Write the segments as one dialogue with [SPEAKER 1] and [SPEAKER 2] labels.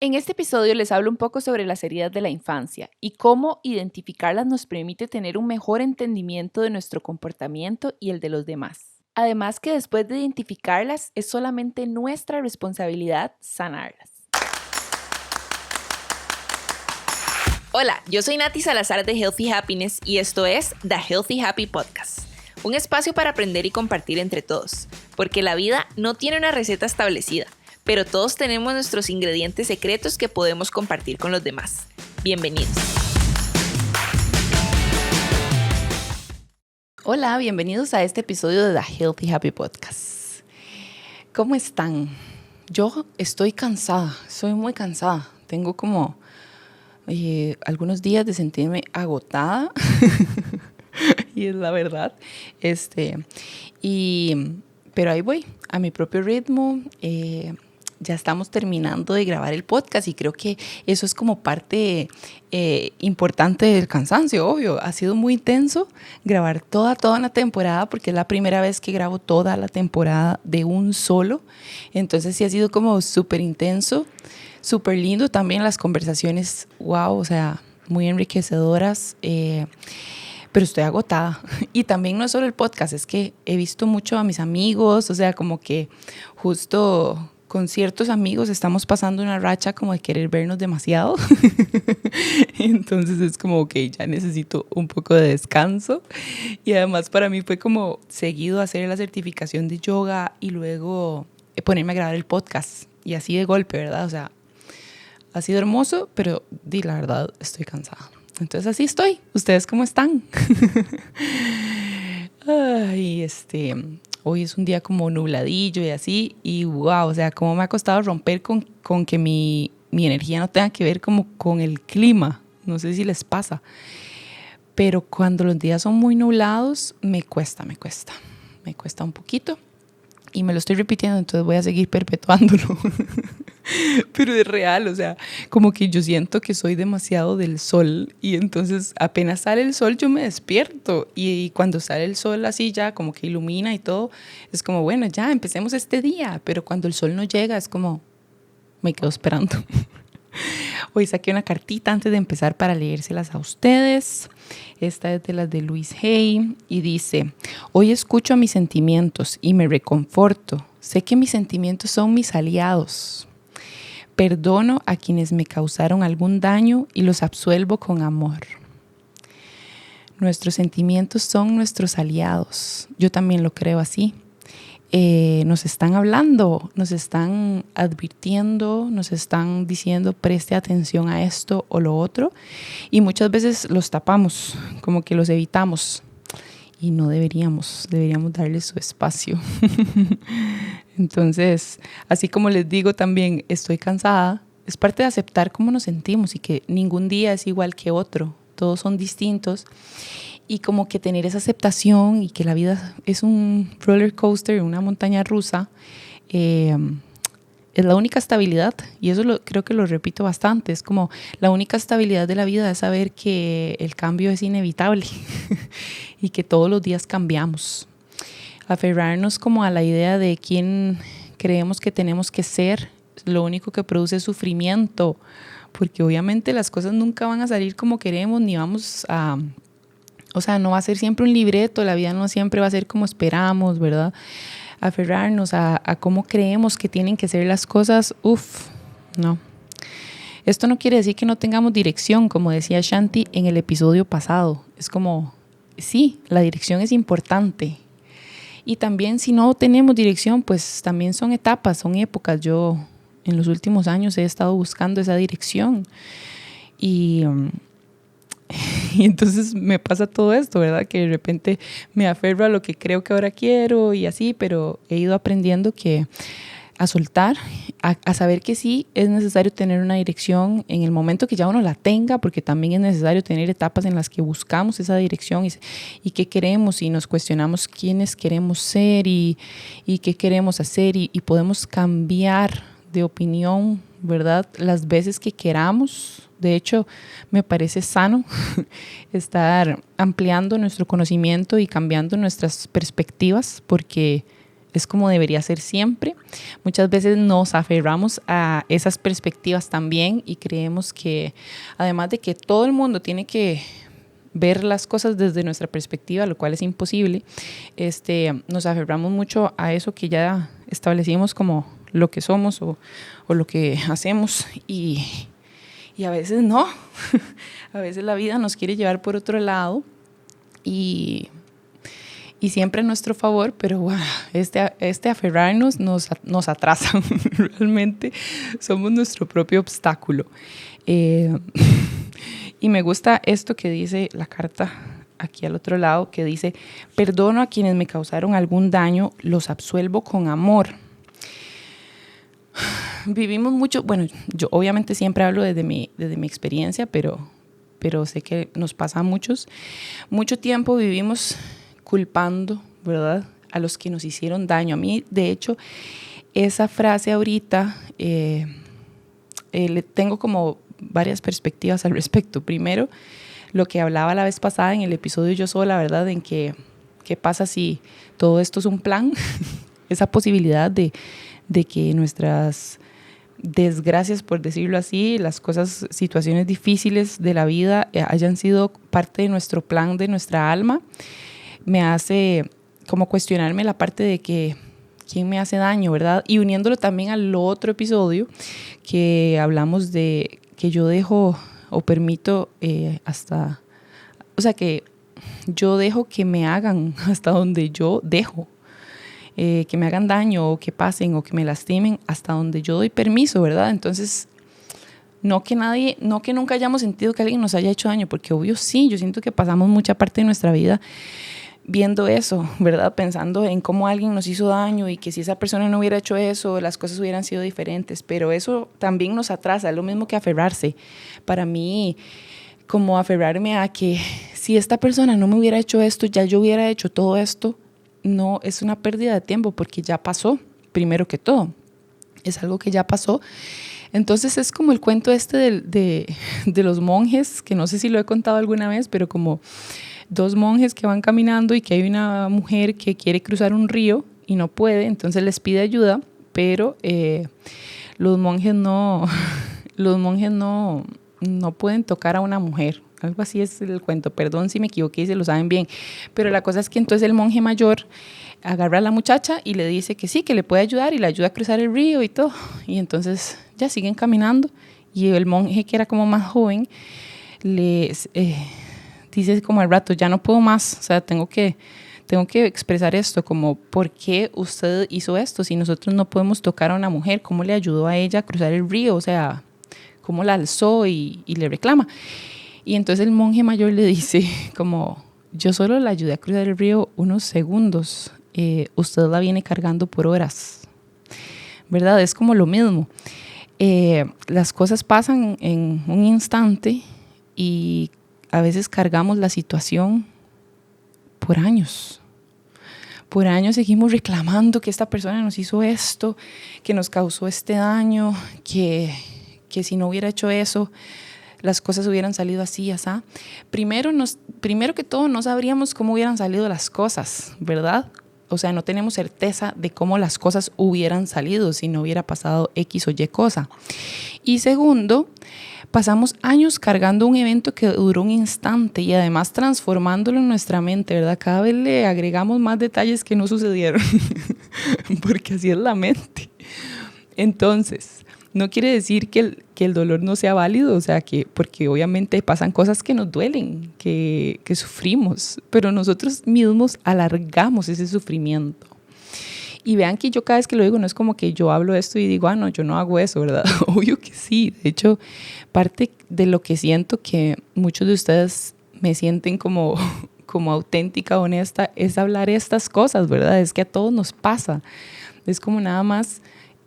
[SPEAKER 1] En este episodio les hablo un poco sobre las heridas de la infancia y cómo identificarlas nos permite tener un mejor entendimiento de nuestro comportamiento y el de los demás. Además que después de identificarlas es solamente nuestra responsabilidad sanarlas. Hola, yo soy Nati Salazar de Healthy Happiness y esto es The Healthy Happy Podcast, un espacio para aprender y compartir entre todos, porque la vida no tiene una receta establecida, pero todos tenemos nuestros ingredientes secretos que podemos compartir con los demás. Bienvenidos. Hola, bienvenidos a este episodio de The Healthy Happy Podcast. ¿Cómo están? Yo estoy cansada, soy muy cansada. Tengo como algunos días de sentirme agotada y es la verdad. Pero ahí voy, a mi propio ritmo. Ya estamos terminando de grabar el podcast y creo que eso es como parte importante del cansancio, obvio. Ha sido muy intenso grabar toda una temporada porque es la primera vez que grabo toda la temporada de un solo. Entonces sí ha sido como súper intenso, súper lindo también las conversaciones, wow, o sea, muy enriquecedoras. Pero estoy agotada. Y también no es solo el podcast, es que he visto mucho a mis amigos, o sea, como que justo con ciertos amigos estamos pasando una racha como de querer vernos demasiado. Entonces es como, ok, ya necesito un poco de descanso. Y además para mí fue como seguido hacer la certificación de yoga y luego ponerme a grabar el podcast. Y así de golpe, ¿verdad? O sea, ha sido hermoso, pero la verdad estoy cansada. Entonces así estoy. ¿Ustedes cómo están? Ay, hoy es un día como nubladillo y así, y wow, o sea, cómo me ha costado romper con que mi energía no tenga que ver como con el clima. No sé si les pasa, pero cuando los días son muy nublados, me cuesta un poquito y me lo estoy repitiendo, entonces voy a seguir perpetuándolo. Pero es real, o sea, como que yo siento que soy demasiado del sol y entonces apenas sale el sol yo me despierto y cuando sale el sol así ya como que ilumina y todo, es como bueno, ya empecemos este día, pero cuando el sol no llega es como me quedo esperando. Hoy saqué una cartita antes de empezar para leérselas a ustedes. Esta es de las de Louise Hay y dice: hoy escucho a mis sentimientos y me reconforto. Sé que mis sentimientos son mis aliados. Perdono a quienes me causaron algún daño y los absuelvo con amor. Nuestros sentimientos son nuestros aliados. Yo también lo creo así. Nos están hablando, nos están advirtiendo, nos están diciendo preste atención a esto o lo otro y muchas veces los tapamos, como que los evitamos y no deberíamos darles su espacio. Entonces, así como les digo también, estoy cansada, es parte de aceptar cómo nos sentimos y que ningún día es igual que otro, todos son distintos y como que tener esa aceptación y que la vida es un roller coaster, una montaña rusa, es la única estabilidad y eso creo que lo repito bastante, es como la única estabilidad de la vida es saber que el cambio es inevitable y que todos los días cambiamos. Aferrarnos como a la idea de quién creemos que tenemos que ser, lo único que produce es sufrimiento, porque obviamente las cosas nunca van a salir como queremos, ni vamos a... O sea, no va a ser siempre un libreto, la vida no siempre va a ser como esperamos, ¿verdad? Aferrarnos a cómo creemos que tienen que ser las cosas, no. Esto no quiere decir que no tengamos dirección, como decía Shanti en el episodio pasado. Es como, sí, la dirección es importante. Y también si no tenemos dirección, pues también son etapas, son épocas. Yo en los últimos años he estado buscando esa dirección y entonces me pasa todo esto, ¿verdad? Que de repente me aferro a lo que creo que ahora quiero y así, pero he ido aprendiendo a soltar, a saber que sí es necesario tener una dirección en el momento que ya uno la tenga, porque también es necesario tener etapas en las que buscamos esa dirección y qué queremos y nos cuestionamos quiénes queremos ser y qué queremos hacer y podemos cambiar de opinión, ¿verdad? Las veces que queramos. De hecho, me parece sano estar ampliando nuestro conocimiento y cambiando nuestras perspectivas porque es como debería ser siempre. Muchas veces nos aferramos a esas perspectivas también y creemos que además de que todo el mundo tiene que ver las cosas desde nuestra perspectiva, lo cual es imposible, nos aferramos mucho a eso que ya establecimos como lo que somos o lo que hacemos y a veces no, a veces la vida nos quiere llevar por otro lado y siempre a nuestro favor, pero bueno, este aferrarnos nos atrasa, realmente somos nuestro propio obstáculo. Y me gusta esto que dice la carta aquí al otro lado, que dice: perdono a quienes me causaron algún daño, los absuelvo con amor. Vivimos mucho, bueno, yo obviamente siempre hablo desde mi experiencia, pero sé que nos pasa a muchos. Mucho tiempo vivimos culpando, ¿verdad?, a los que nos hicieron daño. A mí, de hecho, esa frase ahorita le tengo como varias perspectivas al respecto. Primero, lo que hablaba la vez pasada en el episodio Yo Sola, ¿verdad?, en que qué pasa si todo esto es un plan, esa posibilidad de que nuestras desgracias, por decirlo así, las cosas, situaciones difíciles de la vida hayan sido parte de nuestro plan, de nuestra alma, me hace como cuestionarme la parte de que quién me hace daño, ¿verdad? Y uniéndolo también al otro episodio que hablamos de que yo dejo o permito que yo dejo que me hagan hasta donde yo dejo, que me hagan daño o que pasen o que me lastimen hasta donde yo doy permiso, ¿verdad? Entonces, no que nunca hayamos sentido que alguien nos haya hecho daño, porque obvio sí, yo siento que pasamos mucha parte de nuestra vida viendo eso, ¿verdad? Pensando en cómo alguien nos hizo daño y que si esa persona no hubiera hecho eso, las cosas hubieran sido diferentes, pero eso también nos atrasa, es lo mismo que aferrarse. Para mí, como aferrarme a que si esta persona no me hubiera hecho esto, ya yo hubiera hecho todo esto, no, es una pérdida de tiempo porque ya pasó, primero que todo, es algo que ya pasó. Entonces es como el cuento de los monjes, que no sé si lo he contado alguna vez, pero como dos monjes que van caminando y que hay una mujer que quiere cruzar un río y no puede, entonces les pide ayuda, pero los monjes no pueden tocar a una mujer. Algo así es el cuento, perdón si me equivoqué y se lo saben bien, pero la cosa es que entonces el monje mayor agarra a la muchacha y le dice que sí, que le puede ayudar y le ayuda a cruzar el río y todo, y entonces ya siguen caminando y el monje, que era como más joven, les dice como al rato: ya no puedo más, o sea, tengo que expresar esto, como ¿por qué usted hizo esto? Si nosotros no podemos tocar a una mujer, ¿cómo le ayudó a ella a cruzar el río? O sea, ¿cómo la alzó y le reclama? Y entonces el monje mayor le dice como: yo solo la ayudé a cruzar el río unos segundos, usted la viene cargando por horas, ¿verdad? Es como lo mismo. Las cosas pasan en un instante y a veces cargamos la situación por años. Por años seguimos reclamando que esta persona nos hizo esto, que nos causó este daño, que si no hubiera hecho eso, las cosas hubieran salido así, así. Primero que todo, no sabríamos cómo hubieran salido las cosas, ¿verdad? O sea, no tenemos certeza de cómo las cosas hubieran salido si no hubiera pasado X o Y cosa. Y segundo, pasamos años cargando un evento que duró un instante y además transformándolo en nuestra mente, ¿verdad? Cada vez le agregamos más detalles que no sucedieron, porque así es la mente. Entonces, no quiere decir que el dolor no sea válido, o sea, porque obviamente pasan cosas que nos duelen, que sufrimos, pero nosotros mismos alargamos ese sufrimiento. Y vean que yo cada vez que lo digo no es como que yo hablo esto y digo, no, yo no hago eso, ¿verdad? Obvio que sí. De hecho, parte de lo que siento que muchos de ustedes me sienten como auténtica, honesta, es hablar estas cosas, ¿verdad? Es que a todos nos pasa. Es como nada más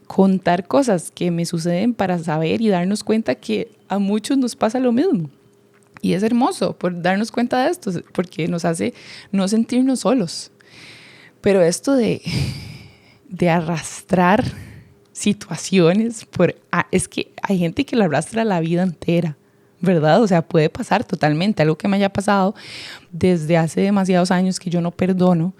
[SPEAKER 1] contar cosas que me suceden para saber y darnos cuenta que a muchos nos pasa lo mismo. Y es hermoso por darnos cuenta de esto, porque nos hace no sentirnos solos. Pero esto de arrastrar situaciones, es que hay gente que la arrastra la vida entera, ¿verdad? O sea, puede pasar totalmente. Algo que me haya pasado desde hace demasiados años que yo no perdono.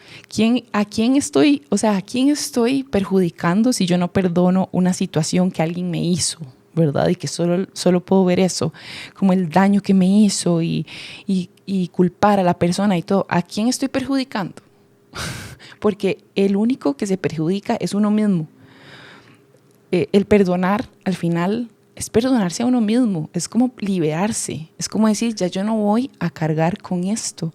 [SPEAKER 1] ¿A quién estoy perjudicando si yo no perdono una situación que alguien me hizo? ¿Verdad? Y que solo puedo ver eso, como el daño que me hizo y culpar a la persona y todo. ¿A quién estoy perjudicando? Porque el único que se perjudica es uno mismo. El perdonar, al final, es perdonarse a uno mismo. Es como liberarse. Es como decir, ya yo no voy a cargar con esto.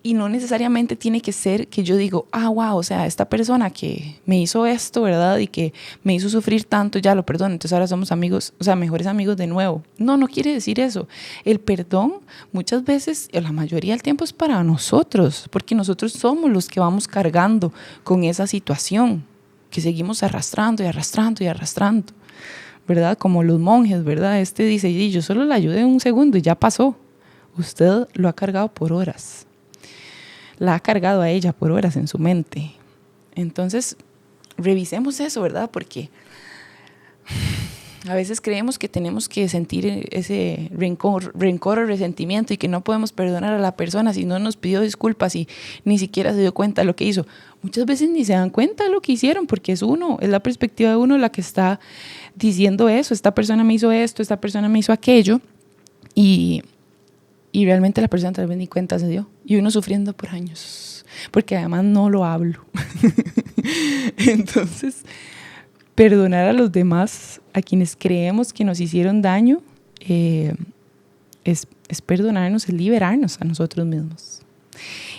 [SPEAKER 1] Y no necesariamente tiene que ser que yo digo, wow, o sea, esta persona que me hizo esto, ¿verdad? Y que me hizo sufrir tanto, ya lo perdono, entonces ahora somos amigos, o sea, mejores amigos de nuevo. No quiere decir eso. El perdón muchas veces, la mayoría del tiempo es para nosotros, porque nosotros somos los que vamos cargando con esa situación, que seguimos arrastrando y arrastrando y arrastrando, ¿verdad? Como los monjes, ¿verdad? Dice, y yo solo le ayudé un segundo y ya pasó. Usted lo ha cargado por horas. La ha cargado a ella por horas en su mente. Entonces, revisemos eso, ¿verdad? Porque a veces creemos que tenemos que sentir ese rencor o resentimiento y que no podemos perdonar a la persona si no nos pidió disculpas y ni siquiera se dio cuenta de lo que hizo. Muchas veces ni se dan cuenta de lo que hicieron porque es la perspectiva de uno la que está diciendo eso. Esta persona me hizo esto, esta persona me hizo aquello y realmente la persona tal vez ni cuenta se dio. Y uno sufriendo por años. Porque además no lo hablo. Entonces, perdonar a los demás, a quienes creemos que nos hicieron daño, es perdonarnos, es liberarnos a nosotros mismos.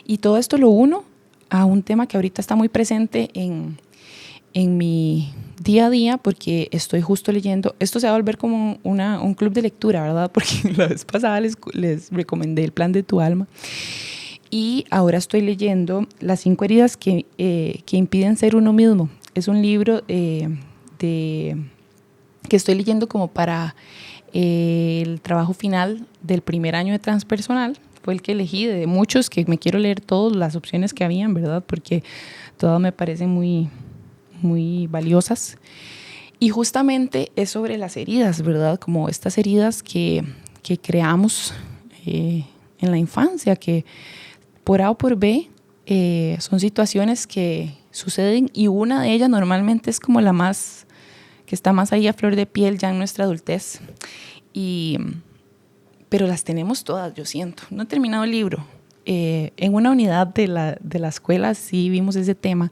[SPEAKER 1] Y todo esto lo uno a un tema que ahorita está muy presente en mi día a día, porque estoy justo leyendo, esto se va a volver como un club de lectura, ¿verdad? Porque la vez pasada les recomendé El plan de tu alma y ahora estoy leyendo Las 5 heridas que impiden ser uno mismo. Es un libro que estoy leyendo como para el trabajo final del primer año de transpersonal. Fue el que elegí de muchos, que me quiero leer todas las opciones que habían, ¿verdad? Porque todas me parecen muy valiosas. Y justamente es sobre las heridas, ¿verdad? Como estas heridas que creamos en la infancia, que por A o por B son situaciones que suceden y una de ellas normalmente es como la más, que está más ahí a flor de piel ya en nuestra adultez. Pero las tenemos todas, yo siento. No he terminado el libro. En una unidad de la escuela sí vimos ese tema,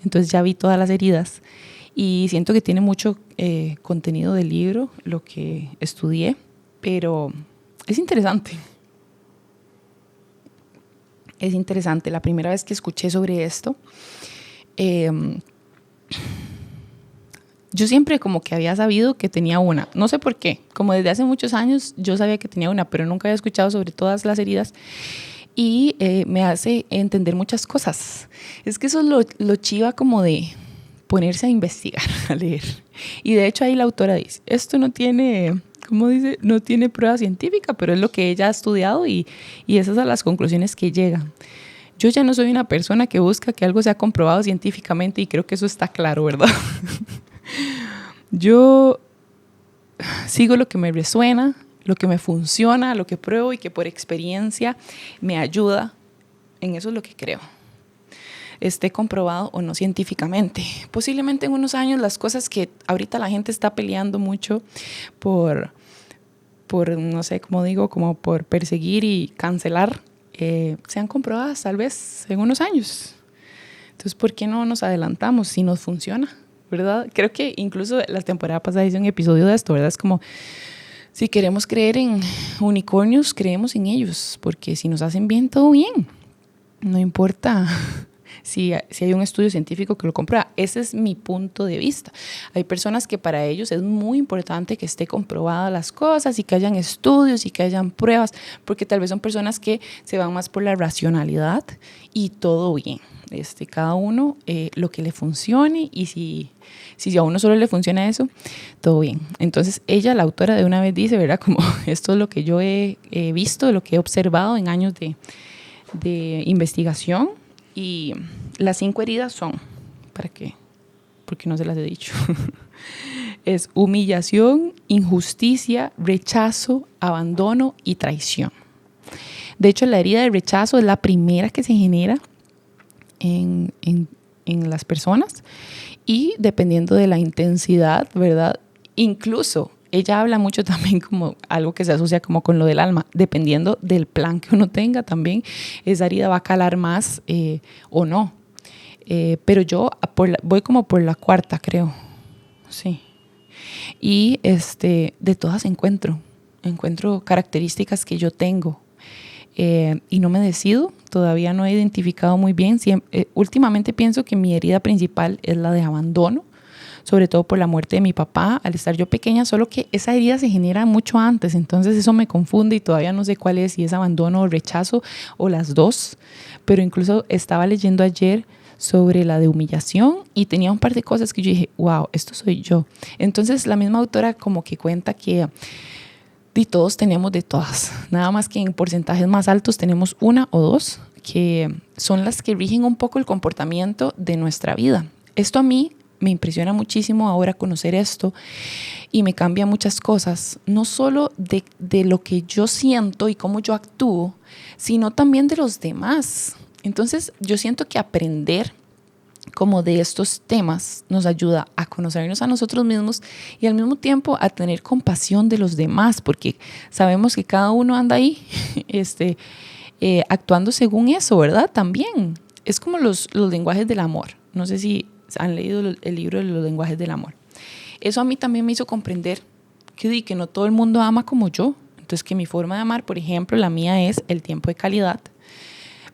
[SPEAKER 1] entonces ya vi todas las heridas y siento que tiene mucho contenido del libro, lo que estudié, pero es interesante. Es interesante. La primera vez que escuché sobre esto, yo siempre como que había sabido que tenía una, no sé por qué, como desde hace muchos años yo sabía que tenía una, pero nunca había escuchado sobre todas las heridas. Y me hace entender muchas cosas. Es que eso es lo chiva como de ponerse a investigar, a leer. Y de hecho ahí la autora dice, esto no tiene, ¿cómo dice? No tiene prueba científica, pero es lo que ella ha estudiado y esas son las conclusiones que llega. Yo ya no soy una persona que busca que algo sea comprobado científicamente y creo que eso está claro, ¿verdad? Yo sigo lo que me resuena, lo que me funciona, lo que pruebo y que por experiencia me ayuda. En eso es lo que creo. Esté comprobado o no científicamente. Posiblemente en unos años las cosas que ahorita la gente está peleando mucho por no sé cómo digo, como por perseguir y cancelar, sean comprobadas tal vez en unos años. Entonces, ¿por qué no nos adelantamos si nos funciona? ¿Verdad? Creo que incluso la temporada pasada hice un episodio de esto, ¿verdad? Es como, si queremos creer en unicornios, creemos en ellos, porque si nos hacen bien, todo bien. No importa si hay un estudio científico que lo comprueba. Ese es mi punto de vista. Hay personas que para ellos es muy importante que esté comprobada las cosas y que hayan estudios y que hayan pruebas, porque tal vez son personas que se van más por la racionalidad y todo bien. Cada uno lo que le funcione y si a uno solo le funciona eso, todo bien. Entonces ella, la autora, de una vez dice, ¿verdad? Como esto es lo que yo he visto, lo que he observado en años de investigación, y las 5 heridas son, ¿para qué? Porque no se las he dicho. Es humillación, injusticia, rechazo, abandono y traición. De hecho, la herida de rechazo es la primera que se genera en las personas y dependiendo de la intensidad, ¿verdad? Incluso ella habla mucho también como algo que se asocia como con lo del alma, dependiendo del plan que uno tenga también, esa herida va a calar más o no. Pero yo voy como por la cuarta, creo. Sí. Y de todas encuentro características que yo tengo y no me decido, todavía no he identificado muy bien. Últimamente pienso que mi herida principal es la de abandono, sobre todo por la muerte de mi papá al estar yo pequeña, solo que esa herida se genera mucho antes, entonces eso me confunde y todavía no sé cuál es, si es abandono o rechazo o las dos. Pero incluso estaba leyendo ayer sobre la de humillación y tenía un par de cosas que yo dije, wow, esto soy yo. Entonces la misma autora como que cuenta que todos tenemos de todas, nada más que en porcentajes más altos tenemos una o dos que son las que rigen un poco el comportamiento de nuestra vida. Esto a mí me impresiona muchísimo ahora conocer esto y me cambia muchas cosas, no solo de lo que yo siento y cómo yo actúo, sino también de los demás. Entonces yo siento que aprender como de estos temas nos ayuda a conocernos a nosotros mismos y al mismo tiempo a tener compasión de los demás, porque sabemos que cada uno anda ahí actuando según eso, ¿verdad? También es como los lenguajes del amor. No sé si han leído el libro de los lenguajes del amor. Eso a mí también me hizo comprender que no todo el mundo ama como yo. Entonces que mi forma de amar, por ejemplo, la mía es el tiempo de calidad.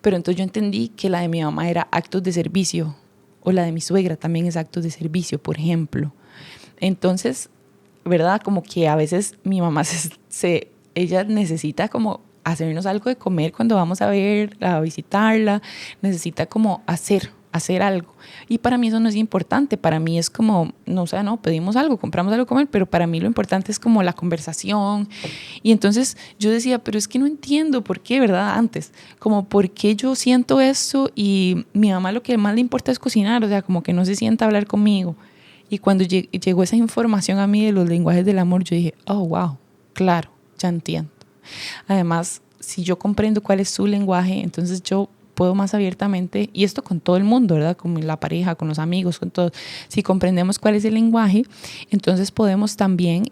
[SPEAKER 1] Pero entonces yo entendí que la de mi mamá era actos de servicio o la de mi suegra también es actos de servicio, por ejemplo. Entonces, ¿verdad? Como que a veces mi mamá ella necesita como hacernos algo de comer cuando vamos a visitarla, necesita como hacer algo. Y para mí eso no es importante, para mí es como, pedimos algo, compramos algo a comer, pero para mí lo importante es como la conversación. Y entonces yo decía, pero es que no entiendo por qué, ¿verdad? Antes, como por qué yo siento eso y mi mamá lo que más le importa es cocinar, o sea, como que no se sienta a hablar conmigo. Y cuando llegó esa información a mí de los lenguajes del amor, yo dije, oh, wow, claro, ya entiendo. Además, si yo comprendo cuál es su lenguaje, entonces yo puedo más abiertamente, y esto con todo el mundo, ¿verdad? Con la pareja, con los amigos, con todos. Si comprendemos cuál es el lenguaje, entonces podemos también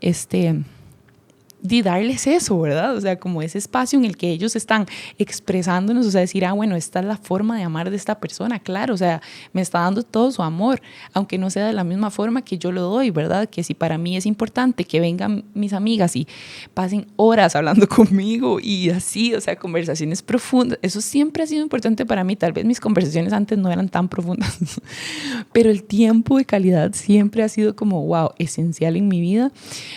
[SPEAKER 1] darles eso, ¿verdad? O sea, como ese espacio en el que ellos están expresándonos, o sea, decir, bueno, esta es la forma de amar de esta persona, claro, o sea, me está dando todo su amor, aunque no sea de la misma forma que yo lo doy, ¿verdad? Que si para mí es importante que vengan mis amigas y pasen horas hablando conmigo y así, o sea, conversaciones profundas, eso siempre ha sido importante para mí, tal vez mis conversaciones antes no eran tan profundas, pero el tiempo de calidad siempre ha sido como, wow, esencial en mi vida.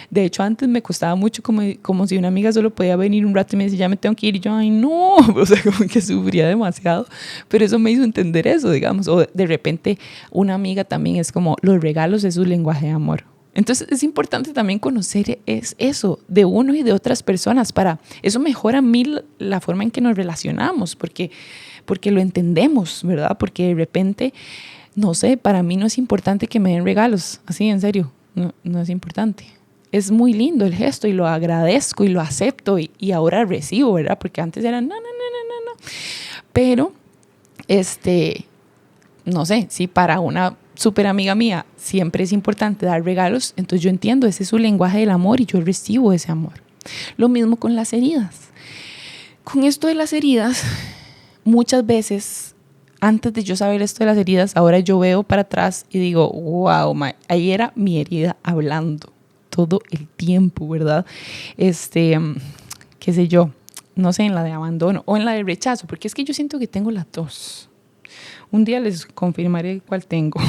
[SPEAKER 1] De hecho, antes me costaba mucho como si una amiga solo podía venir un rato y me decía, ya me tengo que ir, y yo, ay, no, o sea, como que sufría demasiado, pero eso me hizo entender eso, digamos, o de repente una amiga también es como, los regalos es su lenguaje de amor. Entonces es importante también conocer eso de uno y de otras personas, eso mejora mil la forma en que nos relacionamos, porque lo entendemos, ¿verdad? Porque de repente, no sé, para mí no es importante que me den regalos, así en serio, no es importante. Es muy lindo el gesto y lo agradezco y lo acepto y ahora recibo, ¿verdad? Porque antes era no. Pero, no sé, si para una súper amiga mía siempre es importante dar regalos, entonces yo entiendo, ese es su lenguaje del amor y yo recibo ese amor. Lo mismo con las heridas. Con esto de las heridas, muchas veces, antes de yo saber esto de las heridas, ahora yo veo para atrás y digo, wow, ahí era mi herida hablando todo el tiempo, ¿verdad? Qué sé yo, no sé, en la de abandono o en la de rechazo, porque es que yo siento que tengo las dos. Un día les confirmaré cuál tengo.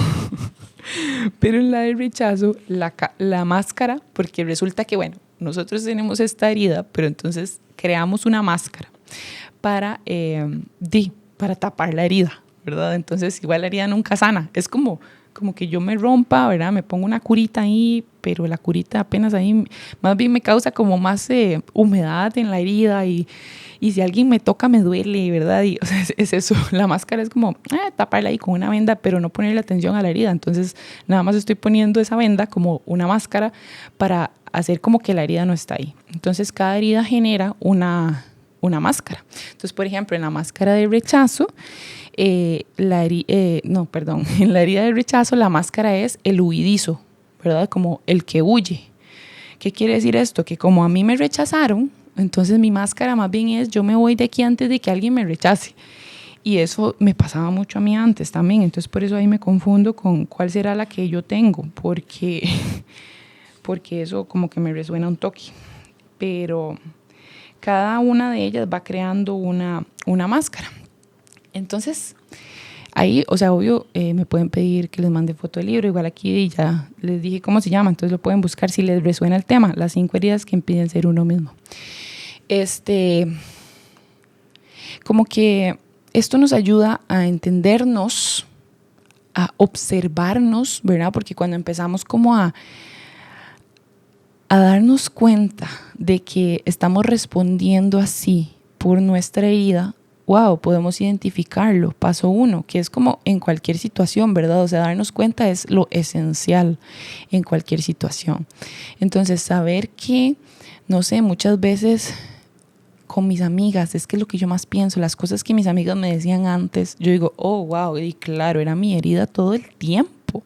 [SPEAKER 1] Pero en la de rechazo, la máscara, porque resulta que, bueno, nosotros tenemos esta herida, pero entonces creamos una máscara para tapar la herida, ¿verdad? Entonces igual la herida nunca sana. Es como como que yo me rompa, ¿verdad? Me pongo una curita ahí, pero la curita apenas ahí, más bien me causa como más humedad en la herida y si alguien me toca me duele, ¿verdad? Y o sea, es eso, la máscara es como taparla ahí con una venda, pero no ponerle atención a la herida. Entonces nada más estoy poniendo esa venda como una máscara para hacer como que la herida no está ahí. Entonces cada herida genera una máscara. Entonces, por ejemplo, en la máscara de rechazo, en la herida de rechazo la máscara es el huidizo, ¿verdad? Como el que huye. ¿Qué quiere decir esto? Que como a mí me rechazaron, entonces mi máscara más bien es yo me voy de aquí antes de que alguien me rechace. Y eso me pasaba mucho a mí antes también, entonces por eso ahí me confundo con cuál será la que yo tengo, porque eso como que me resuena un toque. Pero cada una de ellas va creando una máscara. Entonces, ahí, o sea, obvio, me pueden pedir que les mande foto del libro. Igual aquí ya les dije cómo se llama, entonces lo pueden buscar si les resuena el tema. Las 5 heridas que impiden ser uno mismo. Como que esto nos ayuda a entendernos, a observarnos, ¿verdad? Porque cuando empezamos como a darnos cuenta de que estamos respondiendo así por nuestra herida, wow, podemos identificarlo. Paso 1, que es como en cualquier situación, ¿verdad? O sea, darnos cuenta es lo esencial en cualquier situación. Entonces, saber que, no sé, muchas veces con mis amigas, es que es lo que yo más pienso, las cosas que mis amigas me decían antes, yo digo, oh, wow, y claro, era mi herida todo el tiempo.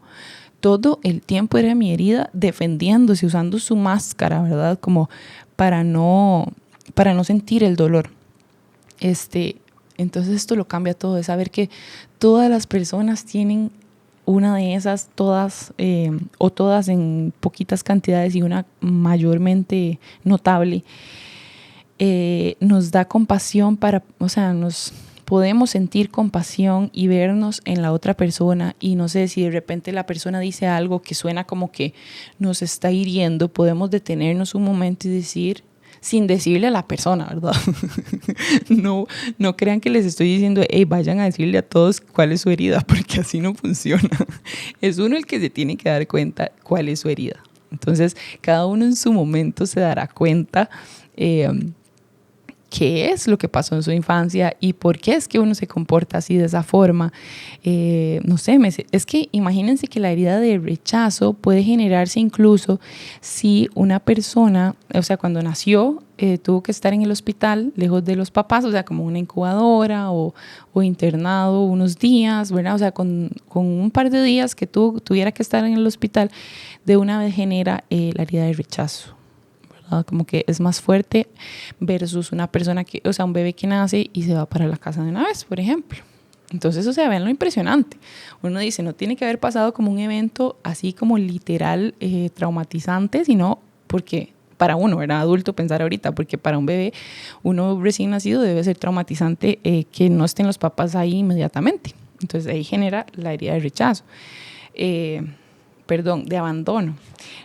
[SPEAKER 1] Todo el tiempo era mi herida defendiéndose, usando su máscara, ¿verdad? Como para no sentir el dolor. Entonces esto lo cambia todo, de saber que todas las personas tienen una de esas, todas o todas en poquitas cantidades y una mayormente notable, nos da compasión nos podemos sentir compasión y vernos en la otra persona, y no sé, si de repente la persona dice algo que suena como que nos está hiriendo, podemos detenernos un momento y decir, sin decirle a la persona, ¿verdad? No crean que les estoy diciendo, hey, vayan a decirle a todos cuál es su herida, porque así no funciona. Es uno el que se tiene que dar cuenta cuál es su herida. Entonces, cada uno en su momento se dará cuenta qué es lo que pasó en su infancia y por qué es que uno se comporta así de esa forma. No sé, es que imagínense que la herida de rechazo puede generarse incluso si una persona, o sea, cuando nació, tuvo que estar en el hospital, lejos de los papás, o sea, como una incubadora o internado unos días, ¿verdad? O sea, con un par de días que tuviera que estar en el hospital, de una vez genera la herida de rechazo. Como que es más fuerte versus una persona un bebé que nace y se va para la casa de una vez, por ejemplo. Entonces, o sea, vean lo impresionante. Uno dice, no tiene que haber pasado como un evento así como literal traumatizante, sino porque para uno, ¿verdad? Adulto, pensar ahorita, porque para un bebé, uno recién nacido debe ser traumatizante que no estén los papás ahí inmediatamente. Entonces, ahí genera la herida de rechazo. De abandono.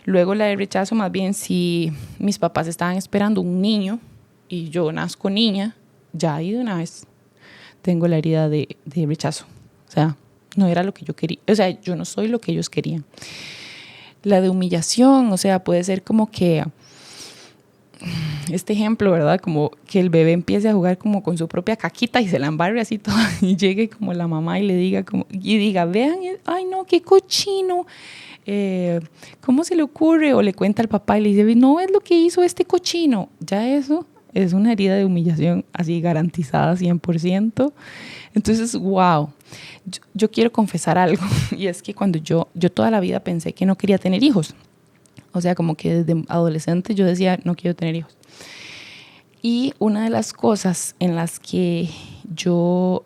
[SPEAKER 1] Luego la de rechazo, más bien si mis papás estaban esperando un niño y yo nazco niña, ya ahí de una vez tengo la herida de rechazo. O sea, no era lo que yo quería. O sea, yo no soy lo que ellos querían. La de humillación, o sea, puede ser como que este ejemplo, ¿verdad? Como que el bebé empiece a jugar como con su propia caquita y se la embarre así toda y llegue como la mamá y le diga vean, ay no, qué cochino. ¿Cómo se le ocurre? O le cuenta al papá y le dice, no es lo que hizo este cochino. Ya eso es una herida de humillación así garantizada 100%. Entonces, wow, yo quiero confesar algo, y es que cuando yo toda la vida pensé que no quería tener hijos. O sea, como que desde adolescente yo decía, no quiero tener hijos. Y una de las cosas en las que yo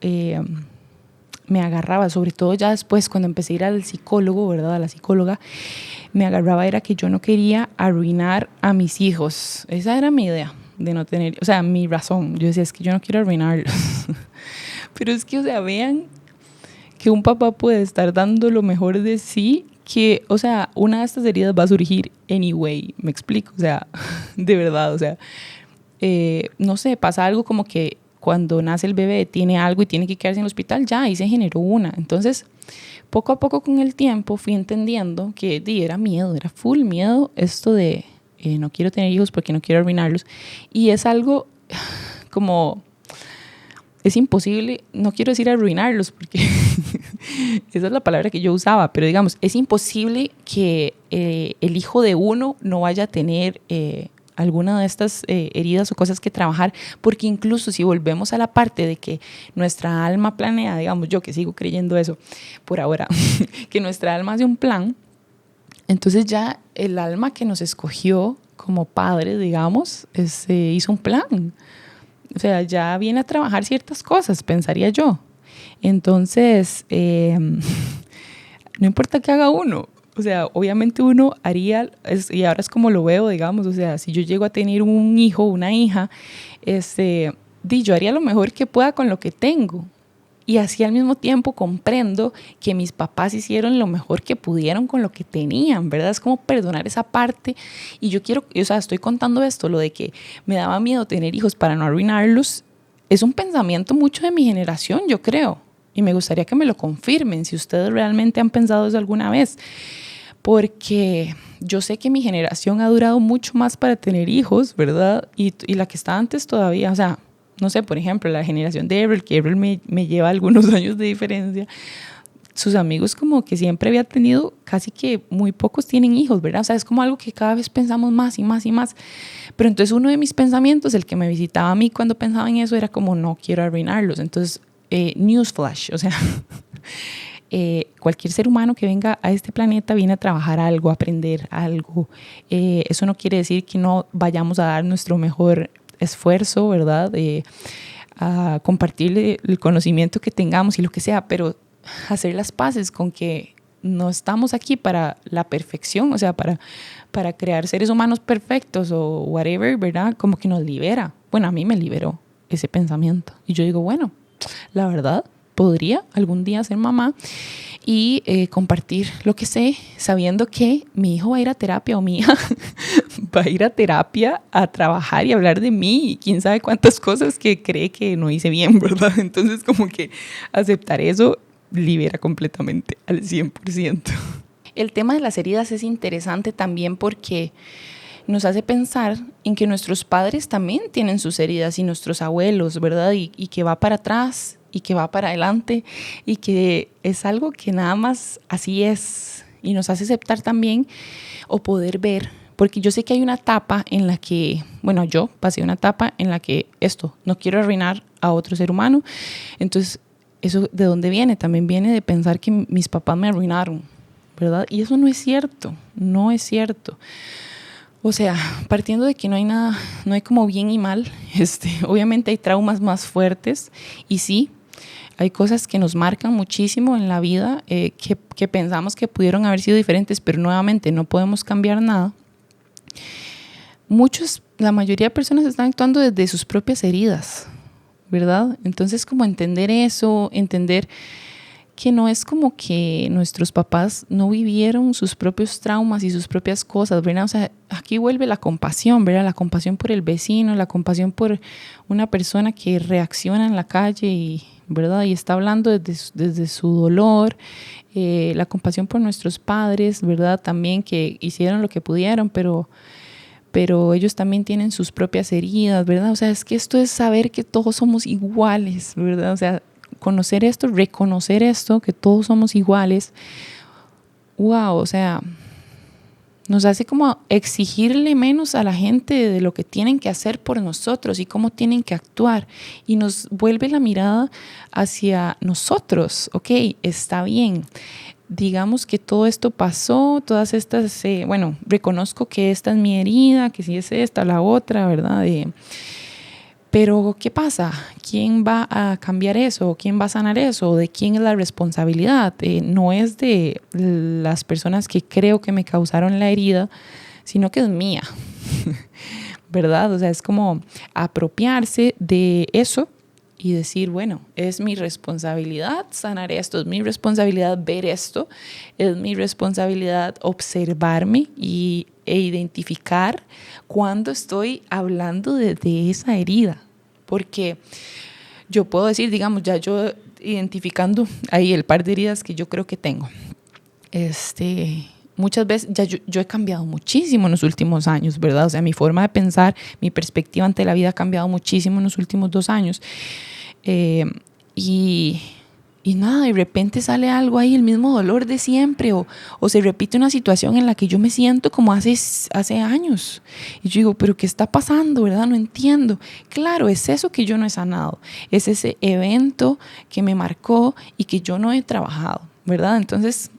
[SPEAKER 1] me agarraba, sobre todo ya después cuando empecé a ir al psicólogo, ¿verdad? A la psicóloga, me agarraba era que yo no quería arruinar a mis hijos. Esa era mi idea de no tener, o sea, mi razón. Yo decía, es que yo no quiero arruinarlos. Pero es que, o sea, vean que un papá puede estar dando lo mejor de sí, que, o sea, una de estas heridas va a surgir anyway, me explico, o sea, de verdad, o sea, no sé, pasa algo como que cuando nace el bebé tiene algo y tiene que quedarse en el hospital, ya ahí se generó una. Entonces, poco a poco con el tiempo fui entendiendo que era miedo, era full miedo esto de no quiero tener hijos porque no quiero arruinarlos. Y es algo como, es imposible, no quiero decir arruinarlos porque esa es la palabra que yo usaba, pero digamos, es imposible que el hijo de uno no vaya a tener alguna de estas heridas o cosas que trabajar, porque incluso si volvemos a la parte de que nuestra alma planea, digamos, yo que sigo creyendo eso por ahora, que nuestra alma hace un plan, entonces ya el alma que nos escogió como padre, digamos, hizo un plan. O sea, ya viene a trabajar ciertas cosas, pensaría yo. Entonces, no importa qué haga uno. O sea, obviamente uno haría, y ahora es como lo veo, digamos, o sea, si yo llego a tener un hijo, una hija, yo haría lo mejor que pueda con lo que tengo. Y así al mismo tiempo comprendo que mis papás hicieron lo mejor que pudieron con lo que tenían, ¿verdad? Es como perdonar esa parte. Y yo quiero, o sea, estoy contando esto, lo de que me daba miedo tener hijos para no arruinarlos, es un pensamiento mucho de mi generación, yo creo. Y me gustaría que me lo confirmen si ustedes realmente han pensado eso alguna vez. Porque yo sé que mi generación ha durado mucho más para tener hijos, ¿verdad? Y la que está antes todavía, o sea, no sé, por ejemplo, la generación de April, que April me lleva algunos años de diferencia, sus amigos como que siempre había tenido, casi que muy pocos tienen hijos, ¿verdad? O sea, es como algo que cada vez pensamos más y más y más. Pero entonces uno de mis pensamientos, el que me visitaba a mí cuando pensaba en eso, era como no quiero arruinarlos. Entonces, newsflash, o sea, cualquier ser humano que venga a este planeta viene a trabajar algo, a aprender algo. Eso no quiere decir que no vayamos a dar nuestro mejor esfuerzo, ¿verdad? A compartir el conocimiento que tengamos y lo que sea, pero hacer las paces con que no estamos aquí para la perfección, o sea, para crear seres humanos perfectos o whatever, ¿verdad? Como que nos libera. Bueno, a mí me liberó ese pensamiento. Y yo digo, bueno, la verdad, podría algún día ser mamá y compartir lo que sé, sabiendo que mi hijo va a ir a terapia o mi hija va a ir a terapia a trabajar y hablar de mí y quién sabe cuántas cosas que cree que no hice bien, ¿verdad? Entonces como que aceptar eso libera completamente al 100%. El tema de las heridas es interesante también porque nos hace pensar en que nuestros padres también tienen sus heridas y nuestros abuelos, ¿verdad? Y que va para atrás y que va para adelante y que es algo que nada más así es y nos hace aceptar también o poder ver, porque yo sé que hay una etapa en la que, bueno, yo pasé una etapa en la que no quiero arruinar a otro ser humano, entonces eso ¿de dónde viene? También viene de pensar que mis papás me arruinaron, ¿verdad? Y eso no es cierto, no es cierto. O sea, partiendo de que no hay nada, no hay como bien y mal, obviamente hay traumas más fuertes y sí, hay cosas que nos marcan muchísimo en la vida que pensamos que pudieron haber sido diferentes, pero nuevamente no podemos cambiar nada. La mayoría de personas están actuando desde sus propias heridas, ¿verdad? Entonces, como entender eso, entender que no es como que nuestros papás no vivieron sus propios traumas y sus propias cosas, ¿verdad? O sea, aquí vuelve la compasión, ¿verdad? La compasión por el vecino, la compasión por una persona que reacciona en la calle y, ¿verdad? Y está hablando desde su dolor, la compasión por nuestros padres, ¿verdad? También que hicieron lo que pudieron, pero ellos también tienen sus propias heridas, ¿verdad? O sea, es que esto es saber que todos somos iguales, ¿verdad? O sea, conocer esto, reconocer esto, que todos somos iguales, wow, o sea, nos hace como exigirle menos a la gente de lo que tienen que hacer por nosotros y cómo tienen que actuar y nos vuelve la mirada hacia nosotros, ok, está bien, digamos que todo esto pasó, todas estas, reconozco que esta es mi herida, que si es esta, la otra, ¿verdad? Pero, ¿qué pasa? ¿Quién va a cambiar eso? ¿Quién va a sanar eso? ¿De quién es la responsabilidad? No es de las personas que creo que me causaron la herida, sino que es mía, ¿verdad? O sea, es como apropiarse de eso y decir, bueno, es mi responsabilidad sanar esto, es mi responsabilidad ver esto, es mi responsabilidad observarme e identificar cuando estoy hablando de esa herida. Porque yo puedo decir, digamos, ya yo identificando ahí el par de heridas que yo creo que tengo. Muchas veces ya yo he cambiado muchísimo en los últimos años, ¿verdad? O sea, mi forma de pensar, mi perspectiva ante la vida ha cambiado muchísimo en los últimos 2 años. Y nada, de repente sale algo ahí, el mismo dolor de siempre, o se repite una situación en la que yo me siento como hace años. Y yo digo, ¿pero qué está pasando, verdad? No entiendo. Claro, es eso que yo no he sanado, es ese evento que me marcó y que yo no he trabajado, ¿verdad? Entonces,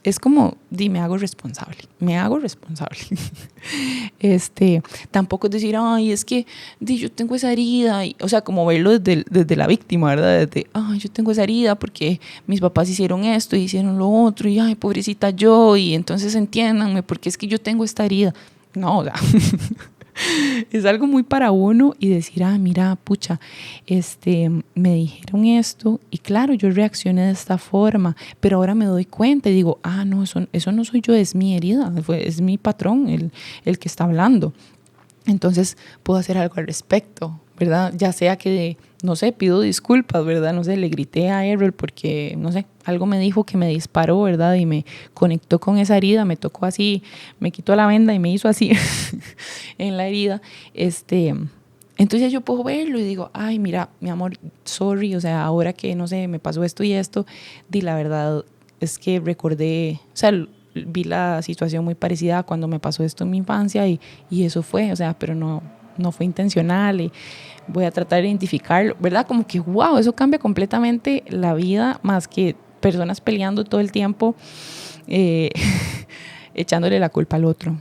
[SPEAKER 1] es como, me hago responsable. Tampoco es decir, ay, es que yo tengo esa herida, o sea, como verlo desde la víctima, ¿verdad? Desde, ay, yo tengo esa herida porque mis papás hicieron esto y hicieron lo otro, y ay, pobrecita yo, y entonces entiéndanme, porque es que yo tengo esta herida. No, o sea, es algo muy para uno y decir, mira, pucha, me dijeron esto y claro, yo reaccioné de esta forma, pero ahora me doy cuenta y digo, no, eso no soy yo, es mi herida, es mi patrón el que está hablando. Entonces puedo hacer algo al respecto, ¿verdad? Ya sea que, no sé, pido disculpas, ¿verdad? No sé, le grité a Errol porque, no sé, algo me dijo que me disparó, ¿verdad? Y me conectó con esa herida, me tocó así, me quitó la venda y me hizo así en la herida. Entonces yo puedo verlo y digo, ay, mira, mi amor, sorry, o sea, ahora que, no sé, me pasó esto y esto, la verdad es que recordé, o sea, vi la situación muy parecida a cuando me pasó esto en mi infancia y eso fue, o sea, pero no fue intencional y voy a tratar de identificarlo, ¿verdad? Como que, wow, eso cambia completamente la vida, más que personas peleando todo el tiempo, echándole la culpa al otro.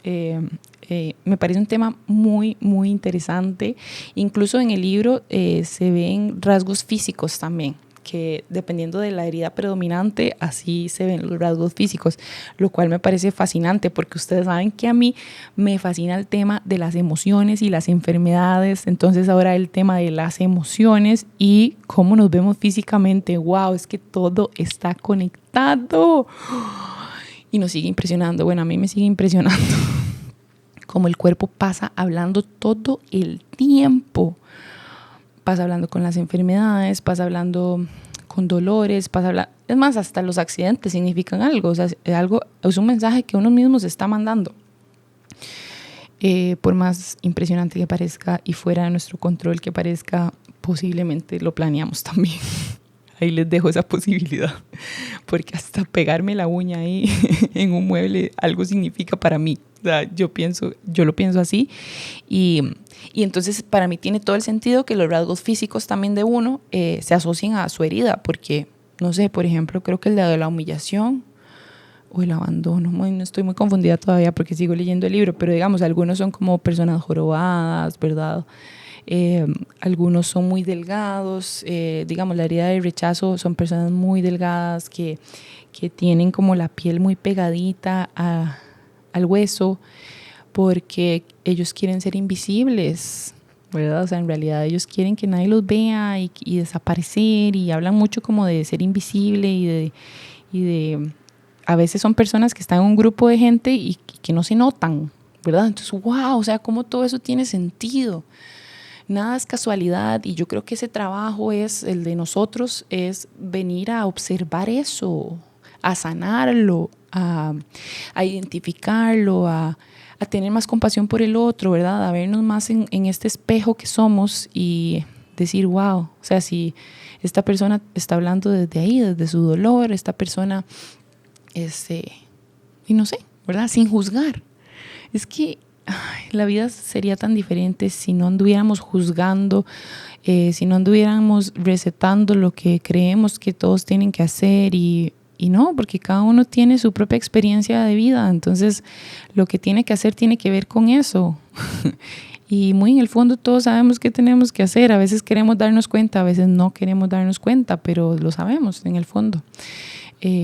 [SPEAKER 1] Me parece un tema muy, muy interesante. Incluso en el libro se ven rasgos físicos también, que dependiendo de la herida predominante, así se ven los rasgos físicos, lo cual me parece fascinante porque ustedes saben que a mí me fascina el tema de las emociones y las enfermedades. Entonces ahora el tema de las emociones y cómo nos vemos físicamente. ¡Wow! Es que todo está conectado y nos sigue impresionando. Bueno, a mí me sigue impresionando como el cuerpo pasa hablando todo el tiempo. Pasa hablando con las enfermedades, pasa hablando con dolores, pasa hablando, es más, hasta los accidentes significan algo, o sea, es un mensaje que uno mismo se está mandando. Por más impresionante que parezca y fuera de nuestro control que parezca, posiblemente lo planeamos también. Ahí les dejo esa posibilidad, porque hasta pegarme la uña ahí en un mueble algo significa para mí. O sea, yo lo pienso así y entonces para mí tiene todo el sentido que los rasgos físicos también de uno se asocien a su herida, porque, no sé, por ejemplo, creo que el de la humillación o el abandono, no estoy muy confundida todavía porque sigo leyendo el libro, pero digamos, algunos son como personas jorobadas, ¿verdad? Algunos son muy delgados, digamos, la herida de rechazo son personas muy delgadas que tienen como la piel muy pegadita al hueso porque ellos quieren ser invisibles, ¿verdad? O sea, en realidad ellos quieren que nadie los vea y desaparecer, y hablan mucho como de ser invisible y de a veces son personas que están en un grupo de gente y que no se notan, ¿verdad? Entonces, wow, o sea, cómo todo eso tiene sentido. Nada es casualidad, y yo creo que ese trabajo es el de nosotros, es venir a observar eso, a sanarlo, a identificarlo, a tener más compasión por el otro, ¿verdad? A vernos más en este espejo que somos y decir, wow, o sea, si esta persona está hablando desde ahí, desde su dolor, esta persona, y no sé, ¿verdad? Sin juzgar. Es que la vida sería tan diferente si no anduviéramos juzgando, si no anduviéramos recetando lo que creemos que todos tienen que hacer y no, porque cada uno tiene su propia experiencia de vida, entonces lo que tiene que hacer tiene que ver con eso. Y muy en el fondo todos sabemos qué tenemos que hacer, a veces queremos darnos cuenta, a veces no queremos darnos cuenta, pero lo sabemos en el fondo.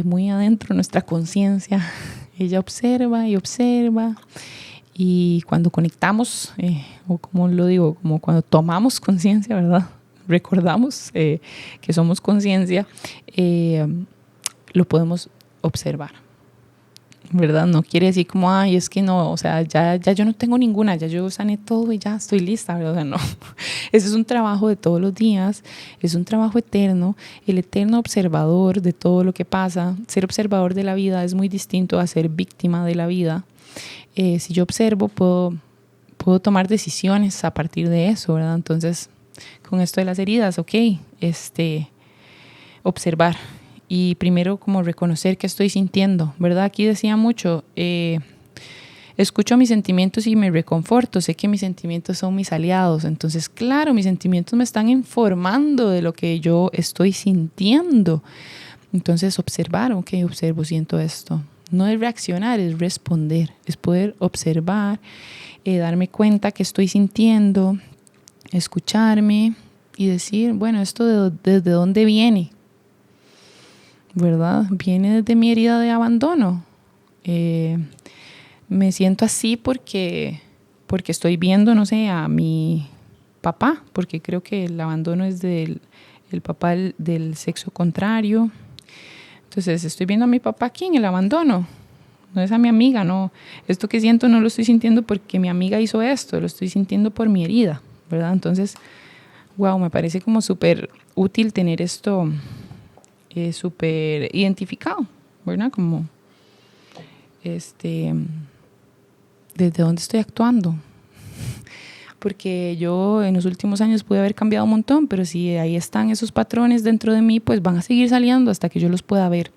[SPEAKER 1] Muy adentro nuestra conciencia, ella observa y observa. Y cuando conectamos, o como lo digo, como cuando tomamos conciencia, ¿verdad? Recordamos que somos conciencia, lo podemos observar, ¿verdad? No quiere decir como, ay, es que no, o sea, ya yo no tengo ninguna, ya yo sané todo y ya estoy lista, ¿verdad? O sea, no. Ese es un trabajo de todos los días, es un trabajo eterno, el eterno observador de todo lo que pasa. Ser observador de la vida es muy distinto a ser víctima de la vida. Si yo observo, puedo tomar decisiones a partir de eso, ¿verdad? Entonces, con esto de las heridas, ok, observar. Y primero como reconocer qué estoy sintiendo, ¿verdad? Aquí decía mucho, escucho mis sentimientos y me reconforto, sé que mis sentimientos son mis aliados, entonces claro, mis sentimientos me están informando de lo que yo estoy sintiendo. Entonces observar, ok, observo, siento esto. No es reaccionar, es responder, es poder observar, darme cuenta que estoy sintiendo, escucharme y decir, bueno, esto desde dónde viene, ¿verdad? Viene desde mi herida de abandono. Me siento así porque estoy viendo, no sé, a mi papá, porque creo que el abandono es del papá del sexo contrario. Entonces estoy viendo a mi papá aquí en el abandono, no es a mi amiga, no. Esto que siento no lo estoy sintiendo porque mi amiga hizo esto, lo estoy sintiendo por mi herida, ¿verdad? Entonces, wow, me parece como súper útil tener esto súper identificado, ¿verdad? Como, desde dónde estoy actuando. Porque yo en los últimos años pude haber cambiado un montón, pero si ahí están esos patrones dentro de mí, pues van a seguir saliendo hasta que yo los pueda ver.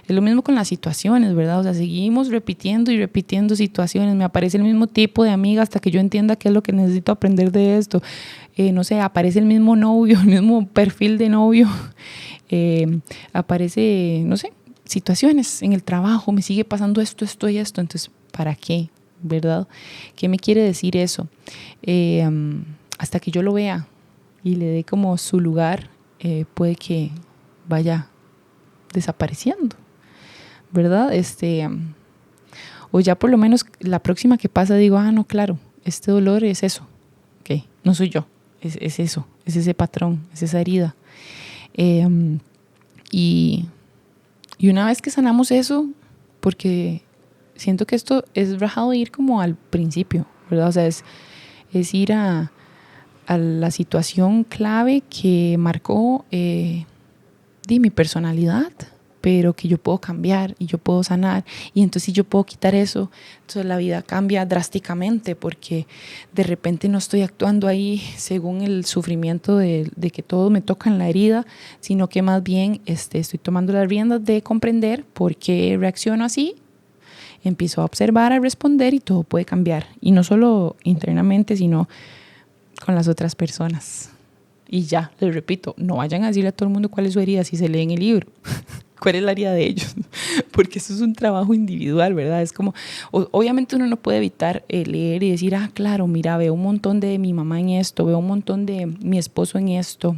[SPEAKER 1] Es lo mismo con las situaciones, ¿verdad? O sea, seguimos repitiendo y repitiendo situaciones. Me aparece el mismo tipo de amiga hasta que yo entienda qué es lo que necesito aprender de esto. No sé, aparece el mismo novio, el mismo perfil de novio. Aparece, no sé, situaciones en el trabajo. Me sigue pasando esto y esto. Entonces, ¿para qué? ¿Verdad? ¿Qué me quiere decir eso? Hasta que yo lo vea y le dé como su lugar, puede que vaya desapareciendo, ¿verdad? O ya por lo menos la próxima que pasa digo, no, claro, este dolor es eso, ok, no soy yo, es eso, es ese patrón, es esa herida. Y una vez que sanamos eso, porque siento que esto es rajado de ir como al principio, ¿verdad? O sea, es ir a la situación clave que marcó mi personalidad, pero que yo puedo cambiar y yo puedo sanar, y entonces si yo puedo quitar eso, entonces la vida cambia drásticamente, porque de repente no estoy actuando ahí según el sufrimiento de que todo me toca en la herida, sino que más bien estoy tomando las riendas de comprender por qué reacciono así, empiezo a observar, a responder y todo puede cambiar, y no solo internamente, sino con las otras personas. Y ya, les repito, no vayan a decirle a todo el mundo cuál es su herida si se leen el libro. ¿Cuál es la herida de ellos? Porque eso es un trabajo individual, ¿verdad? Es como, obviamente uno no puede evitar leer y decir, claro, mira, veo un montón de mi mamá en esto, veo un montón de mi esposo en esto.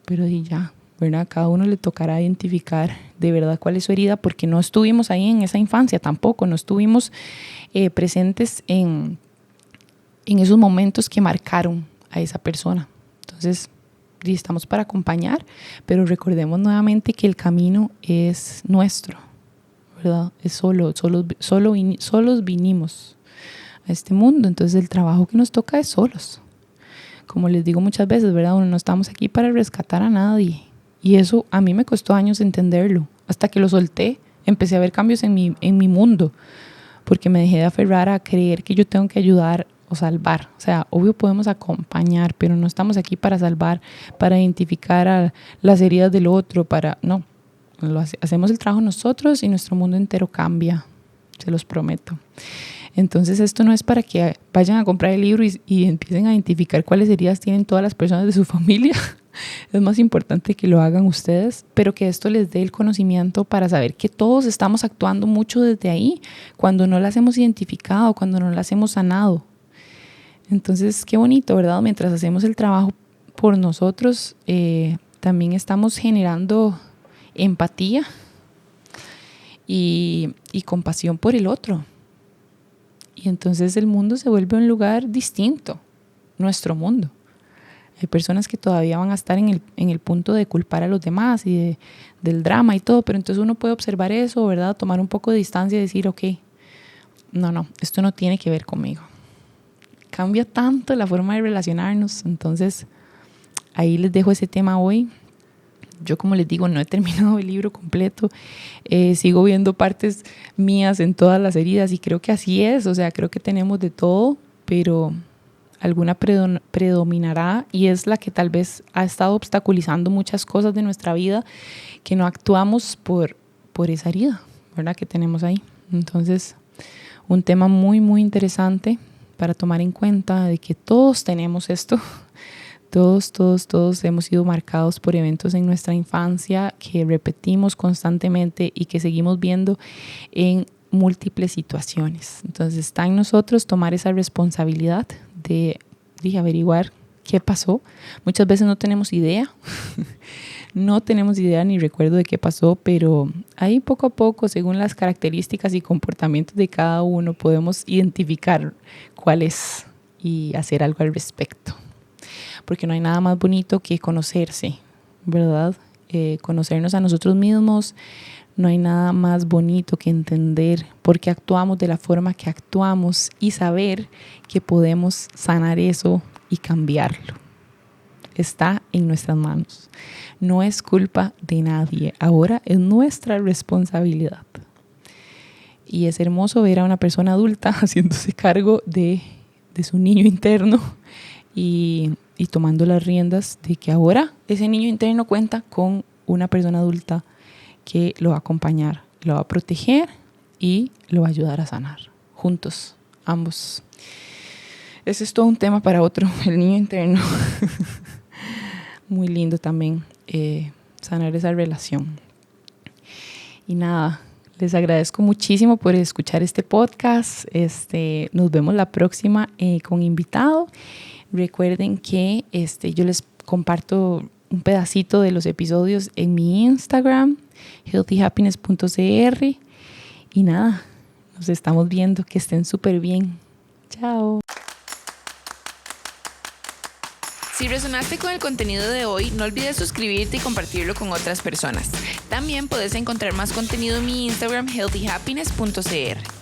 [SPEAKER 1] Pero ya, ¿verdad? Cada uno le tocará identificar de verdad cuál es su herida, porque no estuvimos ahí en esa infancia tampoco, no estuvimos presentes en esos momentos que marcaron a esa persona. Entonces, estamos para acompañar, pero recordemos nuevamente que el camino es nuestro, ¿verdad? Es solos vinimos a este mundo, entonces el trabajo que nos toca es solos. Como les digo muchas veces, ¿verdad? No estamos aquí para rescatar a nadie, y eso a mí me costó años entenderlo. Hasta que lo solté, empecé a ver cambios en mi mundo, porque me dejé de aferrar a creer que yo tengo que ayudar o salvar. O sea, obvio podemos acompañar, pero no estamos aquí para salvar, para identificar a las heridas del otro, no. Hacemos el trabajo nosotros y nuestro mundo entero cambia, se los prometo. Entonces esto no es para que vayan a comprar el libro y empiecen a identificar cuáles heridas tienen todas las personas de su familia. Es más importante que lo hagan ustedes, pero que esto les dé el conocimiento para saber que todos estamos actuando mucho desde ahí, cuando no las hemos identificado, cuando no las hemos sanado. Entonces, qué bonito, ¿verdad? Mientras hacemos el trabajo por nosotros, también estamos generando empatía y compasión por el otro. Y entonces el mundo se vuelve un lugar distinto, nuestro mundo. Hay personas que todavía van a estar en el punto de culpar a los demás y del drama y todo, pero entonces uno puede observar eso, ¿verdad? Tomar un poco de distancia y decir, ok, no, esto no tiene que ver conmigo. Cambia tanto la forma de relacionarnos, entonces ahí les dejo ese tema hoy. Yo, como les digo, no he terminado el libro completo, sigo viendo partes mías en todas las heridas y creo que así es, o sea, creo que tenemos de todo, pero alguna predominará y es la que tal vez ha estado obstaculizando muchas cosas de nuestra vida, que no actuamos por esa herida, ¿verdad?, que tenemos ahí. Entonces, un tema muy, muy interesante para tomar en cuenta de que todos tenemos esto. Todos hemos sido marcados por eventos en nuestra infancia que repetimos constantemente y que seguimos viendo en múltiples situaciones. Entonces está en nosotros tomar esa responsabilidad de averiguar qué pasó. Muchas veces no tenemos idea, no tenemos idea ni recuerdo de qué pasó, pero ahí poco a poco, según las características y comportamientos de cada uno, podemos identificar cuál es y hacer algo al respecto. Porque no hay nada más bonito que conocerse, ¿verdad? Conocernos a nosotros mismos. No hay nada más bonito que entender por qué actuamos de la forma que actuamos y saber que podemos sanar eso y cambiarlo. Está en nuestras manos. No es culpa de nadie. Ahora es nuestra responsabilidad. Y es hermoso ver a una persona adulta haciéndose cargo de su niño interno y tomando las riendas de que ahora ese niño interno cuenta con una persona adulta que lo va a acompañar, lo va a proteger y lo va a ayudar a sanar. Juntos, ambos. Ese es todo un tema para otro, el niño interno. Muy lindo también sanar esa relación. Y nada, les agradezco muchísimo por escuchar este podcast. Nos vemos la próxima con invitado. Recuerden que yo les comparto un pedacito de los episodios en mi Instagram, healthyhappiness.cr. Y nada, nos estamos viendo. Que estén súper bien. Chao.
[SPEAKER 2] Si resonaste con el contenido de hoy, no olvides suscribirte y compartirlo con otras personas. También puedes encontrar más contenido en mi Instagram, healthyhappiness.cr.